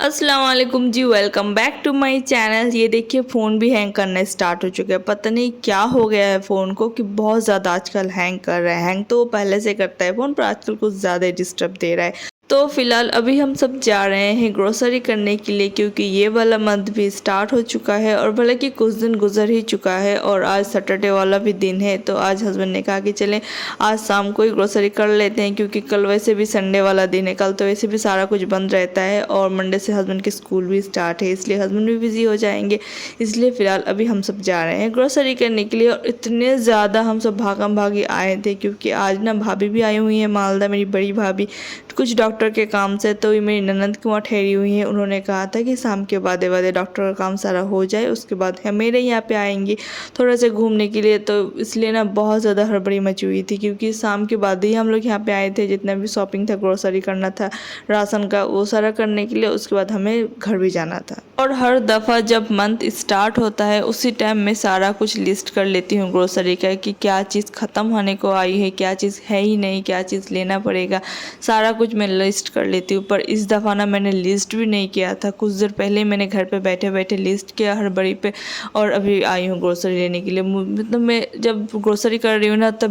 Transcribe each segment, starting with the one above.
अस्सलाम वालेकुम जी, welcome back to my channel. ये देखिए फ़ोन भी हैंग करना स्टार्ट हो चुका है। पता नहीं क्या हो गया है फ़ोन को कि बहुत ज़्यादा आजकल हैंग कर रहा है। हैंग तो वो पहले से करता है फ़ोन, पर आजकल कुछ ज़्यादा ही डिस्टर्ब दे रहा है। तो फ़िलहाल अभी हम सब जा रहे हैं ग्रोसरी करने के लिए, क्योंकि ये वाला मंथ भी स्टार्ट हो चुका है और भले कि कुछ दिन गुजर ही चुका है और आज सैटरडे वाला भी दिन है। तो आज हस्बैंड ने कहा कि चलें आज शाम को ही ग्रोसरी कर लेते हैं, क्योंकि कल वैसे भी संडे वाला दिन है। कल तो वैसे भी सारा कुछ बंद रहता है और मंडे से हस्बैंड के स्कूल भी स्टार्ट है, इसलिए हस्बैंड भी बिज़ी हो जाएंगे। इसलिए फ़िलहाल अभी हम सब जा रहे हैं ग्रोसरी करने के लिए। और इतने ज़्यादा हम सब भागम भागी आए थे, क्योंकि आज ना भाभी भी आई हुई है मालदा, मेरी बड़ी भाभी, कुछ डॉक्टर के काम से। तो ये मेरी ननद की वहाँ ठहरी हुई है। उन्होंने कहा था कि शाम के बाद डॉक्टर का काम सारा हो जाए, उसके बाद हम मेरे यहाँ पे आएंगी थोड़ा से घूमने के लिए। तो इसलिए ना बहुत ज़्यादा हड़बड़ी मची हुई थी, क्योंकि शाम के बाद ही हम लोग यहाँ पे आए थे। जितना भी शॉपिंग था, ग्रोसरी करना था, राशन का, वो सारा करने के लिए। उसके बाद हमें घर भी जाना था। और हर दफ़ा जब मंथ स्टार्ट होता है उसी टाइम मैं सारा कुछ लिस्ट कर लेती हूँ ग्रोसरी का, कि क्या चीज़ ख़त्म होने को आई है, क्या चीज़ है ही नहीं, क्या चीज़ लेना पड़ेगा, सारा कुछ मैं लिस्ट कर लेती हूँ। पर इस दफ़ा ना मैंने लिस्ट भी नहीं किया था। कुछ देर पहले मैंने घर पे बैठे बैठे लिस्ट किया हड़बड़ी पे, और अभी आई हूँ ग्रोसरी लेने के लिए। मतलब मैं जब ग्रोसरी कर रही हूँ ना, तब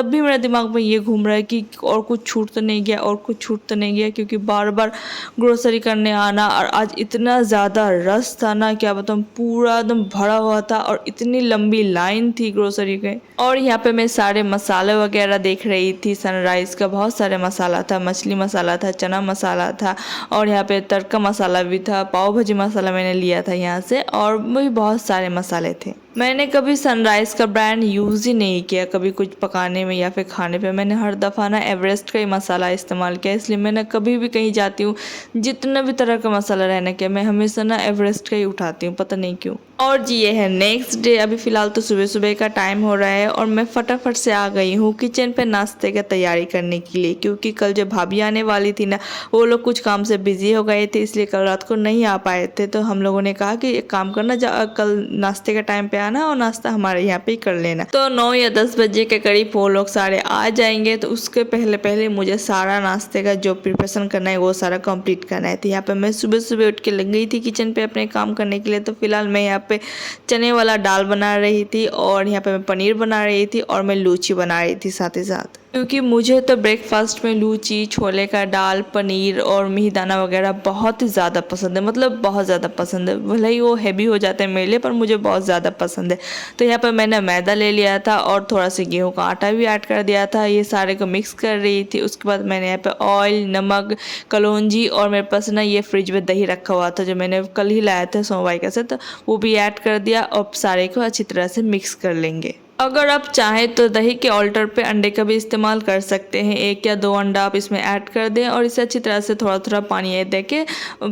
भी मेरे दिमाग में ये घूम रहा है कि और कुछ छूट तो नहीं गया, और कुछ छूट तो नहीं गया, क्योंकि बार बार ग्रोसरी करने आना। और आज इतना ज़्यादा रश था ना, क्या बताऊँ, पूरा एकदम भरा हुआ था और इतनी लंबी लाइन थी ग्रोसरी के। और यहाँ पे मैं सारे मसाले वगैरह देख रही थी। सनराइज़ का बहुत सारे मसाला था, मछली मसाला था, चना मसाला था, और यहाँ पे तड़का मसाला भी था, पाव भाजी मसाला मैंने लिया था यहाँ से, और भी बहुत सारे मसाले थे। मैंने कभी सनराइज़ का ब्रांड यूज़ ही नहीं किया कभी कुछ पकाने में या फिर खाने पे। मैंने हर दफ़ा ना एवरेस्ट का ही मसाला इस्तेमाल किया। इसलिए मैंने कभी भी कहीं जाती हूँ, जितना भी तरह का मसाला रहने के, मैं हमेशा ना एवरेस्ट का ही उठाती हूँ, पता नहीं क्यों। और जी ये है नेक्स्ट डे। अभी फ़िलहाल तो सुबह सुबह का टाइम हो रहा है और मैं फटाफट से आ गई हूँ किचन पे नाश्ते का तैयारी करने के लिए, क्योंकि कल जब भाभी आने वाली थी ना, वो लोग कुछ काम से बिज़ी हो गए थे, इसलिए कल रात को नहीं आ पाए थे। तो हम लोगों ने कहा कि एक काम करना, कल नाश्ते का टाइम पे आना और नाश्ता हमारे यहाँ पे ही कर लेना। तो 9 या 10 बजे के करीब वो लोग सारे आ जाएंगे। तो उसके पहले पहले मुझे सारा नाश्ते का जो प्रिपरेशन करना है वो सारा कंप्लीट करना है। तो यहाँ पे मैं सुबह सुबह उठ के लग गई थी किचन पे अपने काम करने के लिए। तो फिलहाल मैं यहाँ पे चने वाला दाल बना रही थी, और यहाँ पे मैं पनीर बना रही थी, और मैं लूची बना रही थी साथ ही साथ। क्योंकि मुझे तो ब्रेकफास्ट में लूची, छोले का दाल, पनीर और मिहिदाना वगैरह बहुत ही ज़्यादा पसंद है। मतलब बहुत ज़्यादा पसंद है, भले ही वो हैवी हो जाते हैं मेरे लिए, पर मुझे बहुत ज़्यादा पसंद है। तो यहाँ पर मैंने मैदा ले लिया था और थोड़ा सा गेहूं का आटा भी ऐड कर दिया था। ये सारे को मिक्स कर रही थी। उसके बाद मैंने यहाँ पे ऑयल, नमक, कलौंजी, और मेरे पास ना ये फ्रिज में दही रखा हुआ था जो मैंने कल ही लाया था सोमवार के साथ, तो वो भी ऐड कर दिया। और सारे को अच्छी तरह से मिक्स कर लेंगे। अगर आप चाहें तो दही के ऑल्टर पे अंडे का भी इस्तेमाल कर सकते हैं। 1 या 2 अंडा आप इसमें ऐड कर दें और इसे अच्छी तरह से थोड़ा थोड़ा पानी दे के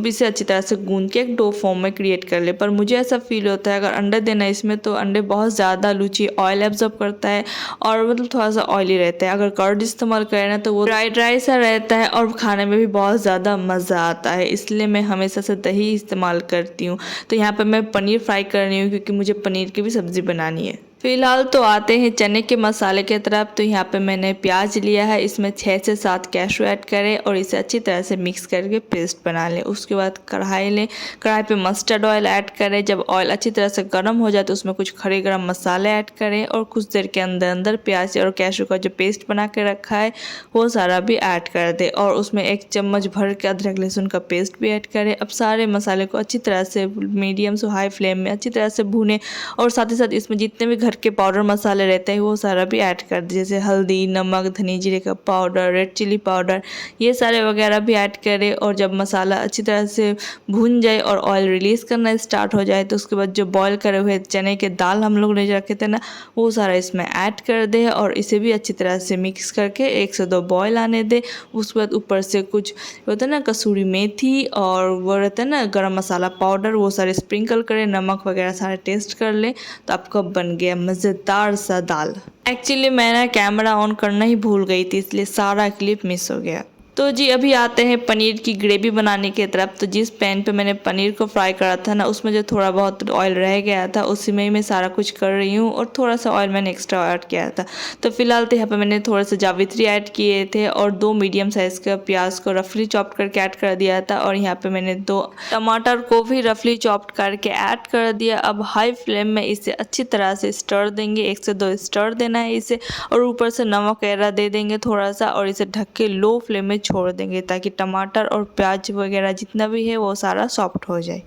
इसे अच्छी तरह से गूंद के एक डो फॉर्म में क्रिएट कर ले। पर मुझे ऐसा फील होता है अगर अंडा देना इसमें, तो अंडे बहुत ज़्यादा लूची ऑयल एब्जॉर्ब करता है और मतलब थोड़ा सा ऑयली रहता है। अगर कर्ड इस्तेमाल करें ना, तो वो ड्राई ड्राई सा रहता है और खाने में भी बहुत ज़्यादा मज़ा आता है। इसलिए मैं हमेशा से दही इस्तेमाल करती हूँ। तो यहाँ पर मैं पनीर फ्राई कर रही हूँ, क्योंकि मुझे पनीर की भी सब्ज़ी बनानी है। फिलहाल तो आते हैं चने के मसाले के तरफ। तो यहाँ पे मैंने प्याज लिया है, इसमें 6 से 7 कैशू ऐड करें और इसे अच्छी तरह से मिक्स करके पेस्ट बना लें। उसके बाद कढ़ाई लें, कढ़ाई पे मस्टर्ड ऑयल ऐड करें। जब ऑयल अच्छी तरह से गर्म हो जाए तो उसमें कुछ खड़े गरम मसाले ऐड करें और कुछ देर के अंदर अंदर प्याज और कैशू का जो पेस्ट बना के रखा है वो सारा भी ऐड कर दें, और उसमें 1 चम्मच भर के अदरक लहसुन का पेस्ट भी ऐड करें। अब सारे मसाले को अच्छी तरह से मीडियम से हाई फ्लेम में अच्छी तरह से भूनें, और साथ ही साथ इसमें जितने भी घर के पाउडर मसाले रहते हैं वो सारा भी ऐड कर दीजिए, जैसे हल्दी, नमक, धनी जीरे का पाउडर, रेड चिली पाउडर, ये सारे वगैरह भी ऐड करें। और जब मसाला अच्छी तरह से भून जाए और ऑयल रिलीज़ करना स्टार्ट हो जाए, तो उसके बाद जो बॉयल करे हुए चने के दाल हम लोग ने रखे थे ना, वो सारा इसमें ऐड कर दे और इसे भी अच्छी तरह से मिक्स करके 1 से 2 बॉयल आने दे। उसके बाद ऊपर से कुछ होता है ना कसूरी मेथी और वो रहता है ना गरम मसाला पाउडर, वो सारे स्प्रिंकल करें, नमक वगैरह सारे टेस्ट कर लें। तो आपका बन गया मज़ेदार सा दाल। एक्चुअली मैं ना कैमरा ऑन करना ही भूल गई थी, इसलिए सारा क्लिप मिस हो गया। तो जी अभी आते हैं पनीर की ग्रेवी बनाने की तरफ। तो जिस पैन पे मैंने पनीर को फ्राई करा था ना, उसमें जो थोड़ा बहुत ऑयल रह गया था उसी में ही मैं सारा कुछ कर रही हूँ, और थोड़ा सा ऑयल मैंने एक्स्ट्रा ऐड किया था। तो फिलहाल तो यहाँ पे मैंने थोड़ा सा जावित्री ऐड किए थे और 2 मीडियम साइज़ का प्याज को रफली चॉप्ड करके ऐड कर दिया था, और यहाँ पे मैंने 2 टमाटर को भी रफली चॉप्ड करके ऐड कर दिया। अब हाई फ्लेम में इसे अच्छी तरह से स्टर देंगे, 1 से 2 स्टर देना है इसे, और ऊपर से नमक वगैरह दे देंगे थोड़ा सा, और इसे ढक के लो फ्लेम में छोड़ देंगे ताकि टमाटर और प्याज वगैरह जितना भी है वो सारा सॉफ्ट हो जाए।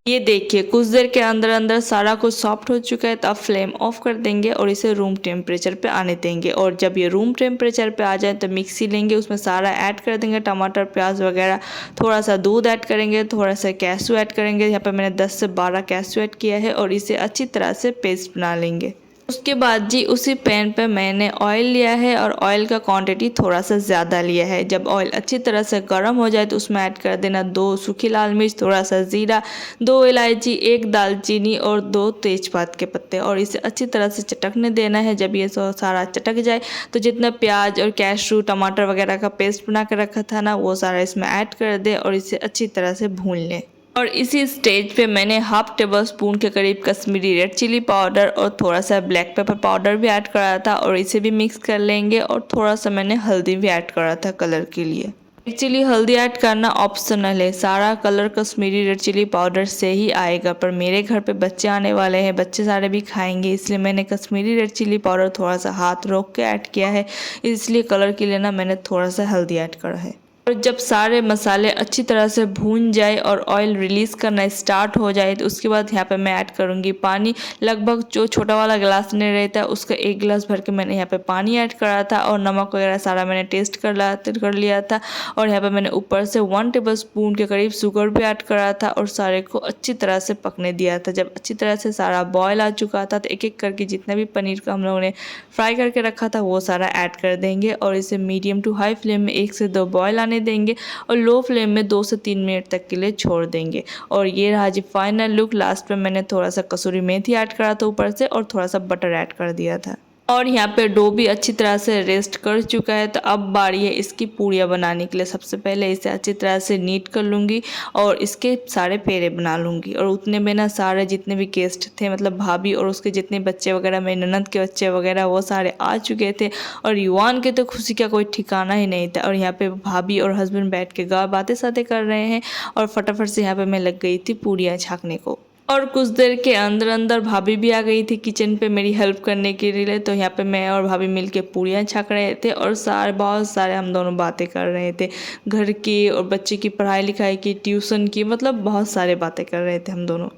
ये देखिए कुछ देर के अंदर अंदर सारा कुछ सॉफ्ट हो चुका है। तो अब फ्लेम ऑफ कर देंगे और इसे रूम टेम्परेचर पे आने देंगे, और जब ये रूम टेम्परेचर पे आ जाए तो मिक्सी लेंगे, उसमें सारा ऐड कर देंगे, टमाटर प्याज वगैरह, थोड़ा सा दूध ऐड करेंगे, थोड़ा सा कैशू ऐड करेंगे। यहाँ पे मैंने 10 से 12 कैशू ऐड किया है, और इसे अच्छी तरह से पेस्ट बना लेंगे। उसके बाद जी उसी पैन पे मैंने ऑयल लिया है, और ऑयल का क्वांटिटी थोड़ा सा ज़्यादा लिया है। जब ऑयल अच्छी तरह से गर्म हो जाए तो उसमें ऐड कर देना 2 सूखी लाल मिर्च, थोड़ा सा ज़ीरा, 2 इलायची, 1 दालचीनी और 2 तेज़पात के पत्ते, और इसे अच्छी तरह से चटकने देना है। जब ये सारा चटक जाए तो जितना प्याज और कैशू टमाटर वगैरह का पेस्ट बना कर रखा था ना, वो सारा इसमें ऐड कर दे और इसे अच्छी तरह से भून लें। और इसी स्टेज पे मैंने हाफ टेबल स्पून के करीब कश्मीरी रेड चिली पाउडर और थोड़ा सा ब्लैक पेपर पाउडर भी ऐड करा था, और इसे भी मिक्स कर लेंगे। और थोड़ा सा मैंने हल्दी भी ऐड करा था कलर के लिए। एक्चुअली हल्दी ऐड करना ऑप्शनल है, सारा colour Kashmiri red chilli powder से ही आएगा, पर मेरे घर पे बच्चे आने वाले हैं, बच्चे सारे भी खाएंगे, इसलिए मैंने कश्मीरी रेड चिली पाउडर थोड़ा सा हाथ रोक के ऐड किया है। इसलिए कलर के लिए ना मैंने थोड़ा सा हल्दी ऐड करा है। और जब सारे मसाले अच्छी तरह से भून जाए और ऑयल रिलीज़ करना स्टार्ट हो जाए तो उसके बाद यहाँ पे मैं ऐड करूँगी पानी। लगभग जो छोटा वाला गिलास नहीं रहता है उसका 1 गिलास भर के मैंने यहाँ पे पानी ऐड करा था, और नमक वगैरह सारा मैंने टेस्ट कर लिया था। और यहाँ पे मैंने ऊपर से 1 टेबल स्पून के करीब शुगर भी ऐड करा था, और सारे को अच्छी तरह से पकने दिया था। जब अच्छी तरह से सारा बॉयल आ चुका था तो एक एक करके जितना भी पनीर का हम लोगों ने फ्राई करके रखा था वो सारा ऐड कर देंगे, और इसे मीडियम टू हाई फ्लेम में 1 से 2 बॉयल आने देंगे, और लो फ्लेम में 2 से 3 मिनट तक के लिए छोड़ देंगे। और ये रहा जी फाइनल लुक। लास्ट में मैंने थोड़ा सा कसूरी मेथी ऐड करा था ऊपर से, और थोड़ा सा बटर ऐड कर दिया था। और यहाँ पे डो भी अच्छी तरह से रेस्ट कर चुका है। तो अब बारी है इसकी पूड़ियाँ बनाने के लिए। सबसे पहले इसे अच्छी तरह से नीट कर लूँगी और इसके सारे पेड़े बना लूँगी। और उतने में ना सारे जितने भी गेस्ट थे, मतलब भाभी और उसके जितने बच्चे वगैरह, मेरी ननद के बच्चे वगैरह, वो सारे आ चुके थे। और युवान के तो खुशी का कोई ठिकाना ही नहीं था। और यहाँ पे भाभी और हस्बैंड बैठ के बातें सातें कर रहे हैं, और फटाफट से यहाँ पे मैं लग गई थी पूड़ियाँ छाकने को। और कुछ देर के अंदर अंदर भाभी भी आ गई थी किचन पे मेरी हेल्प करने के लिए। तो यहाँ पे मैं और भाभी मिलके पूड़ियाँ छक रहे थे, और बहुत सारे हम दोनों बातें कर रहे थे, घर की और बच्चे की पढ़ाई लिखाई की, ट्यूशन की, मतलब बहुत सारे बातें कर रहे थे हम दोनों।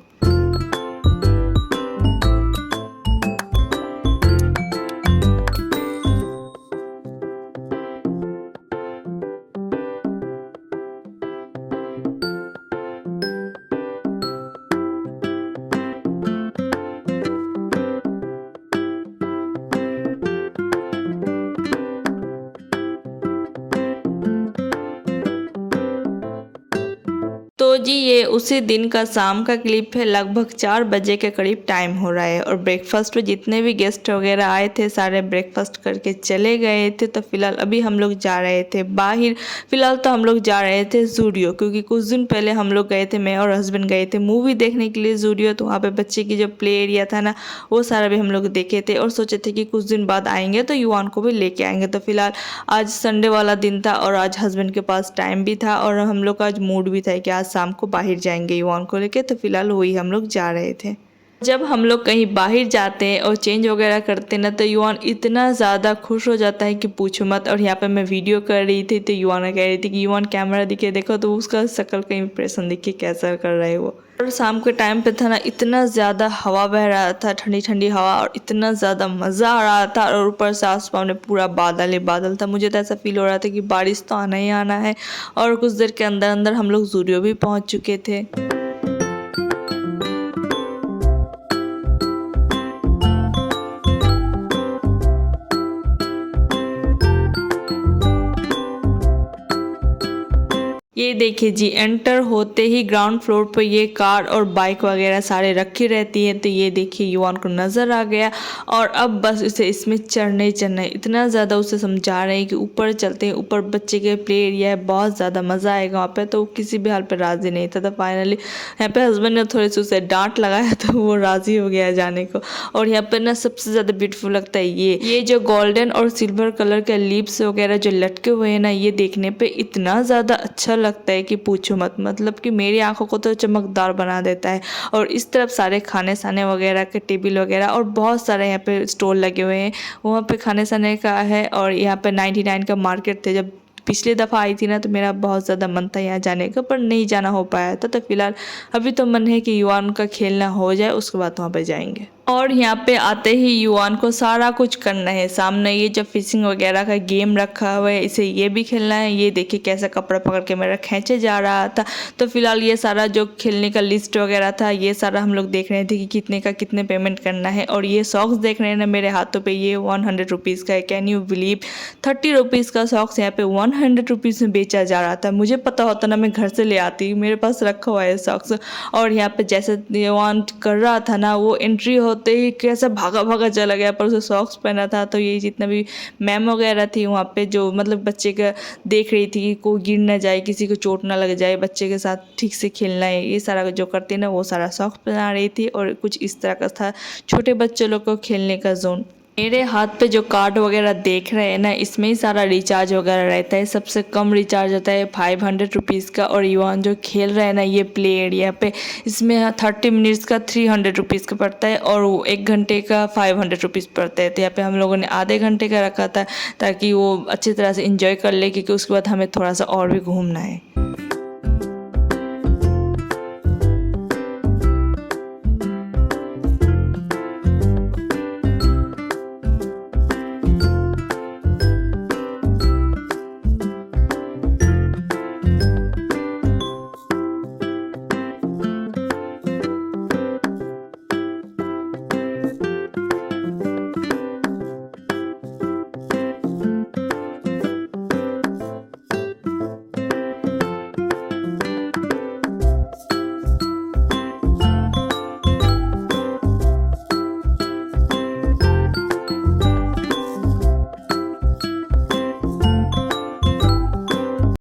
तो जी ये उसी दिन का शाम का क्लिप है। लगभग 4 बजे के करीब टाइम हो रहा है, और ब्रेकफास्ट पे जितने भी गेस्ट वगैरह आए थे सारे ब्रेकफास्ट करके चले गए थे। तो फिलहाल अभी हम लोग जा रहे थे बाहर। फिलहाल तो हम लोग जा रहे थे ज़ूडियो, क्योंकि कुछ दिन पहले हम लोग गए थे, मैं और हस्बैंड गए थे मूवी देखने के लिए ज़ूडियो। तो वहाँ पे बच्चे की जो प्ले एरिया था ना, वो सारा भी हम लोग देखे थे, और सोचे थे कि कुछ दिन बाद आएंगे तो युवान को भी लेके आएंगे। तो फिलहाल आज संडे वाला दिन था, और आज हस्बैंड के पास टाइम भी था, और हम लोग का आज मूड भी था कि आज शाम को बाहर जाएंगे युवान को लेके। तो फिलहाल वही हम लोग जा रहे थे। जब हम लोग कहीं बाहर जाते हैं और चेंज वगैरह करते हैं ना, तो युवान इतना ज़्यादा खुश हो जाता है कि पूछो मत। और यहाँ पे मैं वीडियो कर रही थी तो युवान कह रही थी कि युवान कैमरा दिखे देखो, तो उसका शक्ल का इंप्रेशन देखिए कैसा कर रहा है वो। और शाम के टाइम पे था ना, इतना ज़्यादा हवा बह रहा था, ठंडी ठंडी हवा, और इतना ज़्यादा मज़ा आ रहा था। और ऊपर से आसमान में पूरा बादल ही बादल था। मुझे तो ऐसा फील हो रहा था कि बारिश तो आना ही आना है। और कुछ देर के अंदर अंदर हम लोग ज़ूडियो भी पहुँच चुके थे। ये देखिए जी, एंटर होते ही ग्राउंड फ्लोर पर ये कार और बाइक वगैरह सारे रखी रहती हैं। तो ये देखिए युवान को नज़र आ गया और अब बस उसे इसमें चढ़ना ही चढ़ना है। इतना ज़्यादा उसे समझा रहे हैं कि ऊपर चलते हैं, ऊपर बच्चे के प्ले एरिया है, बहुत ज़्यादा मज़ा आएगा वहाँ पे। तो किसी भी हाल पे राज़ी नहीं था। तो फाइनली यहाँ पे हस्बैंड ने थोड़े से उसे डांट लगाया तो वो राज़ी हो गया जाने को। और यहाँ पे ना सबसे ज़्यादा ब्यूटीफुल लगता है ये जो गोल्डन और सिल्वर कलर के लीव्स वगैरह जो लटके हुए हैं ना, ये देखने पे इतना ज़्यादा अच्छा लगता है कि पूछो मत। मतलब कि मेरी आंखों को तो चमकदार बना देता है। और इस तरफ सारे खाने साने वगैरह के टेबल वगैरह और बहुत सारे यहाँ पे स्टॉल लगे हुए हैं। वहाँ पे खाने साने का है। और यहाँ पे 99 का मार्केट थे। जब पिछली दफ़ा आई थी ना तो मेरा बहुत ज़्यादा मन था यहाँ जाने का, पर नहीं जाना हो पाया था। तो फिलहाल अभी तो मन है कि युवान का खेलना हो जाए, उसके बाद वहाँ पे जाएंगे। और यहाँ पे आते ही युवान को सारा कुछ करना है। सामने ये जो फिशिंग वगैरह का गेम रखा हुआ है, इसे ये भी खेलना है। ये देखिए कैसा कपड़ा पकड़ के मेरा खींचे जा रहा था। तो फिलहाल ये सारा जो खेलने का लिस्ट वगैरह था, ये सारा हम लोग देख रहे थे कि कितने का कितने पेमेंट करना है। और ये सॉक्स देख रहे हैं ना मेरे हाथों पे, ये 100 रुपीज़ का है। कैन यू बिलीव, 30 रुपीज़ का सॉक्स यहाँ पे 100 रुपीज़ में बेचा जा रहा था। मुझे पता होता ना मैं घर से ले आती, मेरे पास रखा हुआ है सॉक्स। और यहाँ पे जैसे युवान कर रहा था ना, वो एंट्री होते ही कैसा भागा भागा चला गया, पर उसे सॉक्स पहना था। तो ये जितना भी मैम वगैरह थी वहाँ पे, जो मतलब बच्चे का देख रही थी कि कोई गिर ना जाए, किसी को चोट ना लग जाए, बच्चे के साथ ठीक से खेलना है, ये सारा जो करती है ना, वो सारा सॉक्स पहना रही थी। और कुछ इस तरह का था छोटे बच्चे लोग को खेलने का जोन। मेरे हाथ पे जो कार्ड वगैरह देख रहे हैं ना, इसमें ही सारा रिचार्ज वगैरह रहता है। सबसे कम रिचार्ज होता है 500 रुपीज़ का। और युवान जो खेल रहे हैं ना ये प्ले एरिया पे, इसमें 30 मिनट्स का 300 रुपीज़ का पड़ता है और वो 1 घंटे का 500 रुपीज़ पड़ता है। तो यहाँ पे हम लोगों ने आधे घंटे का रखा था ताकि वो अच्छी तरह से इंजॉय कर ले, क्योंकि उसके बाद हमें थोड़ा सा और भी घूमना है।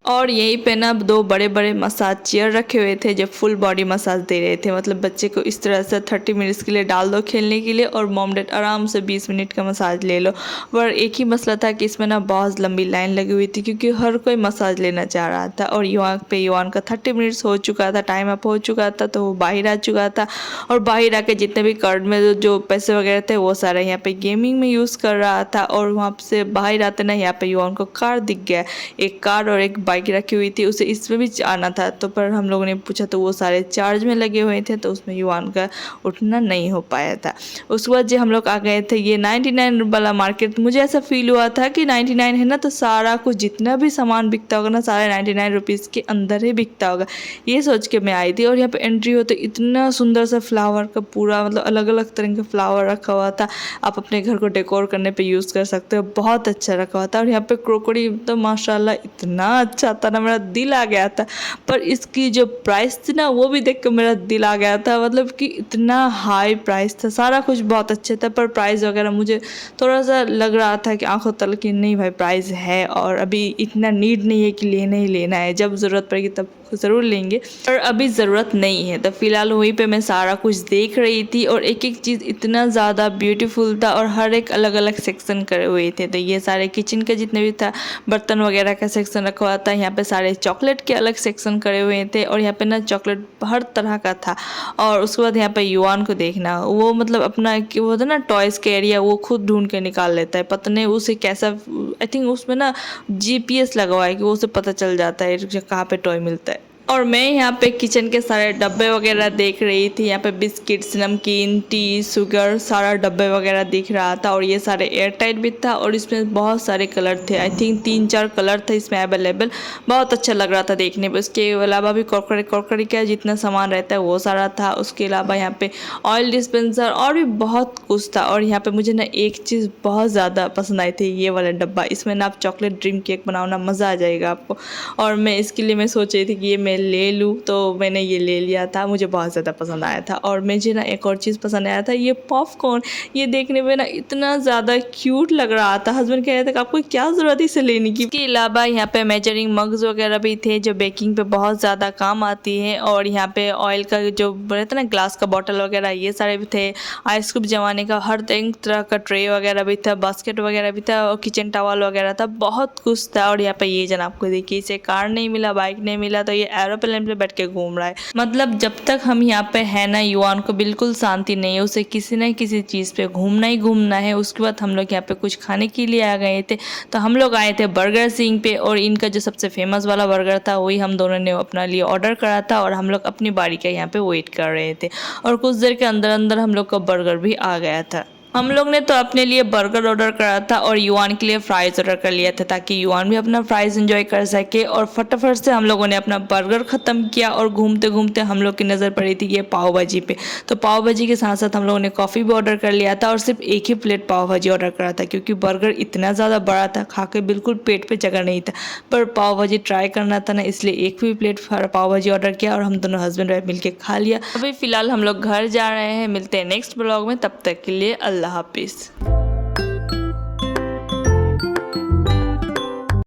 और यहीं पे ना 2 बड़े बड़े मसाज चेयर रखे हुए थे जो फुल बॉडी मसाज दे रहे थे। मतलब बच्चे को इस तरह से 30 मिनट्स के लिए डाल दो खेलने के लिए और मॉम डैड आराम से 20 मिनट का मसाज ले लो। पर एक ही मसला था कि इसमें ना बहुत लंबी लाइन लगी हुई थी, क्योंकि हर कोई मसाज लेना चाह रहा था। और युवान का 30 मिनट्स हो चुका था, टाइम अप हो चुका था, तो वो बाहर आ चुका था। और बाहर आके जितने भी कार्ड में जो पैसे वगैरह थे वो सारे यहाँ पे गेमिंग में यूज़ कर रहा था। और वहाँ से बाहर आते ना यहाँ पे युवान को कार दिख गया, एक कार और एक बाइक रखी हुई थी, उसे इसमें भी आना था। तो पर हम लोगों ने पूछा तो वो सारे चार्ज में लगे हुए थे, तो उसमें युवान का उठना नहीं हो पाया था। उसके बाद जब हम लोग आ गए थे ये 99 वाला मार्केट, मुझे ऐसा फील हुआ था कि 99 है ना, तो सारा कुछ जितना भी सामान बिकता होगा ना, सारे 99 रुपीज़ के अंदर ही बिकता होगा, ये सोच के मैं आई थी। और यहाँ पे एंट्री हो तो इतना सुंदर सा फ्लावर का पूरा मतलब अलग अलग तरह का फ्लावर रखा हुआ था। आप अपने घर को डेकोर करने पे यूज़ कर सकते हो, बहुत अच्छा रखा हुआ था। और यहाँ पे क्रोकरी तो माशाल्लाह इतना अच्छा था ना, मेरा दिल आ गया था। पर इसकी जो प्राइस थी ना, वो भी देख कर मेरा दिल आ गया था। मतलब कि इतना हाई प्राइस था, सारा कुछ बहुत अच्छे था, पर प्राइस वगैरह मुझे थोड़ा सा लग रहा था कि आंखों तल की नहीं भाई प्राइस है, और अभी इतना नीड नहीं है कि लेना ही लेना है, जब ज़रूरत पड़ेगी तब ज़रूर लेंगे, पर अभी ज़रूरत नहीं है। तो फिलहाल वहीं पे मैं सारा कुछ देख रही थी और एक एक चीज़ इतना ज़्यादा ब्यूटीफुल था और हर एक अलग अलग सेक्शन करे हुए थे। तो ये सारे किचन के जितने भी था, बर्तन वगैरह का सेक्शन रखा हुआ था। यहाँ पे सारे चॉकलेट के अलग सेक्शन करे हुए थे और यहाँ पे ना चॉकलेट हर तरह का था। और उसके बाद यहाँ पे युवान को देखना, वो मतलब अपना वो होता है ना टॉयज़ के एरिया, वो खुद ढूंढ के निकाल लेता है। पता नहीं उसे कैसा, आई थिंक उसमें ना GPS लगा हुआ है कि वो उसे पता चल जाता है कहाँ पे टॉय मिलता है। और मैं यहाँ पे किचन के सारे डब्बे वगैरह देख रही थी। यहाँ पे बिस्किट्स, नमकीन, टी, शुगर, सारा डब्बे वगैरह दिख रहा था और ये सारे एयर टाइट भी था और इसमें बहुत सारे कलर थे। आई थिंक 3-4 कलर थे इसमें अवेलेबल। बहुत अच्छा लग रहा था देखने में। उसके अलावा भी क्रॉकरी का जितना सामान रहता है वो सारा था। उसके अलावा यहाँ पे ऑयल डिस्पेंसर और भी बहुत कुछ था। और यहाँ पे मुझे ना एक चीज़ बहुत ज़्यादा पसंद आई थी, ये वाला डब्बा। इसमें ना आप चॉकलेट ड्रीम केक बनाओ ना, मज़ा आ जाएगा आपको। और मैं इसके लिए मैं सोच रही थी कि ये मैं ले लूँ, तो मैंने ये ले लिया था। मुझे बहुत ज़्यादा पसंद आया था। और मुझे ना एक और चीज़ पसंद आया था, ये पॉपकॉर्न। ये देखने में ना इतना ज़्यादा क्यूट लग रहा था। हस्बैंड कह रहे थे कि आपको क्या ज़रूरत है इसे लेने की। इसके अलावा यहाँ पे मेजरिंग मग्स वगैरह भी थे जो बेकिंग पे बहुत ज़्यादा काम आती है। और यहाँ पे ऑयल का जो रहता है ना, ग्लास का बॉटल वगैरह, ये सारे भी थे। आइस क्यूब जमाने का हर तरह का ट्रे वगैरह भी था, बास्केट वगैरह भी था और किचन टॉवल वगैरह था, बहुत कुछ था। और यहाँ पे ये जन आपको देखिए, इसे कार नहीं मिला, बाइक नहीं मिला, तो ये एरोप्लेन पे बैठ के घूम रहा है। मतलब जब तक हम यहाँ पे है ना, युवान को बिल्कुल शांति नहीं है। उसे किसी न किसी चीज़ पे घूमना ही घूमना है। उसके बाद हम लोग यहाँ पे कुछ खाने के लिए आ गए थे, तो हम लोग आए थे बर्गर सिंह पे। और इनका जो सबसे फेमस वाला बर्गर था वही हम दोनों ने अपना लिए ऑर्डर करा था और हम लोग अपनी बारी का यहाँ पे वेट कर रहे थे। और कुछ देर के अंदर अंदर हम लोग का बर्गर भी आ गया था। हम लोग ने तो अपने लिए बर्गर ऑर्डर करा था और युवान के लिए फ्राइज़ ऑर्डर कर लिया था, ताकि युवान भी अपना फ्राइज़ एंजॉय कर सके। और फटाफट से हम लोगों ने अपना बर्गर ख़त्म किया और घूमते घूमते हम लोग की नज़र पड़ी थी ये पाव भाजी पे। तो पाव भाजी के साथ साथ हम लोगों ने कॉफ़ी भी ऑर्डर कर लिया था और सिर्फ एक ही प्लेट पाव भाजी ऑर्डर करा था, क्योंकि बर्गर इतना ज़्यादा बड़ा था, खा के बिल्कुल पेट पर जगह नहीं था। पर पाव भाजी ट्राई करना था ना, इसलिए एक भी प्लेट पाव भाजी ऑर्डर किया और हम दोनों हस्बैंड वाइफ मिलकर खा लिया। अभी फ़िलहाल हम लोग घर जा रहे हैं। मिलते हैं नेक्स्ट ब्लॉग में, तब तक के लिए अल्लाह हाफिज़।